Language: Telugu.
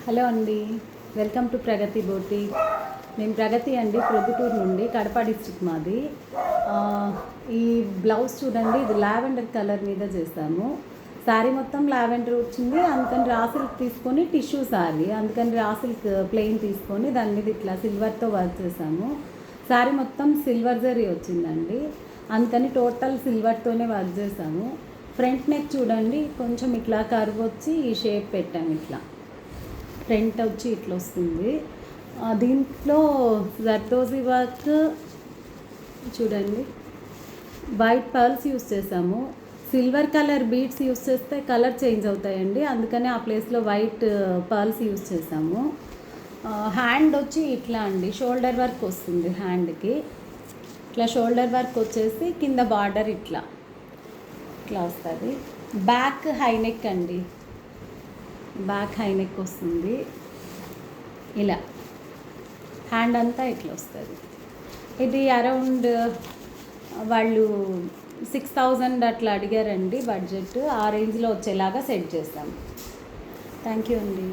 హలో అండి, వెల్కమ్ టు ప్రగతి బోటిక్. నేను ప్రగతి అండి, ప్రొద్దుటూరు నుండి, కడప డిస్ట్రిక్ట్ మాది. ఈ బ్లౌజ్ చూడండి, ఇది లావెండర్ కలర్ మీద చేస్తాము. శారీ మొత్తం లావెండర్ వచ్చింది, అందుకని రా సిల్క్ తీసుకొని టిష్యూ శారీ, అందుకని రా సిల్క్ ప్లెయిన్ తీసుకొని దాని మీద ఇట్లా సిల్వర్తో వర్క్ చేసాము. శారీ మొత్తం సిల్వర్ జరీ వచ్చిందండి, అందుకని టోటల్ సిల్వర్తోనే వర్క్ చేసాము. ఫ్రంట్ నెక్ చూడండి, కొంచెం ఇట్లా కర్వ్ వచ్చి ఈ షేప్ పెట్టాము. ఇట్లా ఫ్రంట్ వచ్చి ఇట్లా వస్తుంది. దీంట్లో జర్దోజీ వర్క్ చూడండి, వైట్ పర్ల్స్ యూస్ చేసాము. సిల్వర్ కలర్ బీడ్స్ యూస్ చేస్తే కలర్ చేంజ్ అవుతాయండి, అందుకని ఆ ప్లేస్లో వైట్ పర్ల్స్ యూస్ చేసాము. హ్యాండ్ వచ్చి ఇట్లా అండి, షోల్డర్ వర్క్ వస్తుంది హ్యాండ్కి. ఇట్లా షోల్డర్ వర్క్ వచ్చేసి కింద బార్డర్ ఇట్లా వస్తుంది. బ్యాక్ హైనెక్ అండి, బ్యాక్ హైనెక్ వస్తుంది. ఇలా హ్యాండ్ అంతా ఇట్లా వస్తుంది. ఇది అరౌండ్ వాళ్ళు 6,000 అట్లా అడిగారండి బడ్జెట్. ఆ రేంజ్లో వచ్చేలాగా సెట్ చేస్తాం. థ్యాంక్ యూ అండి.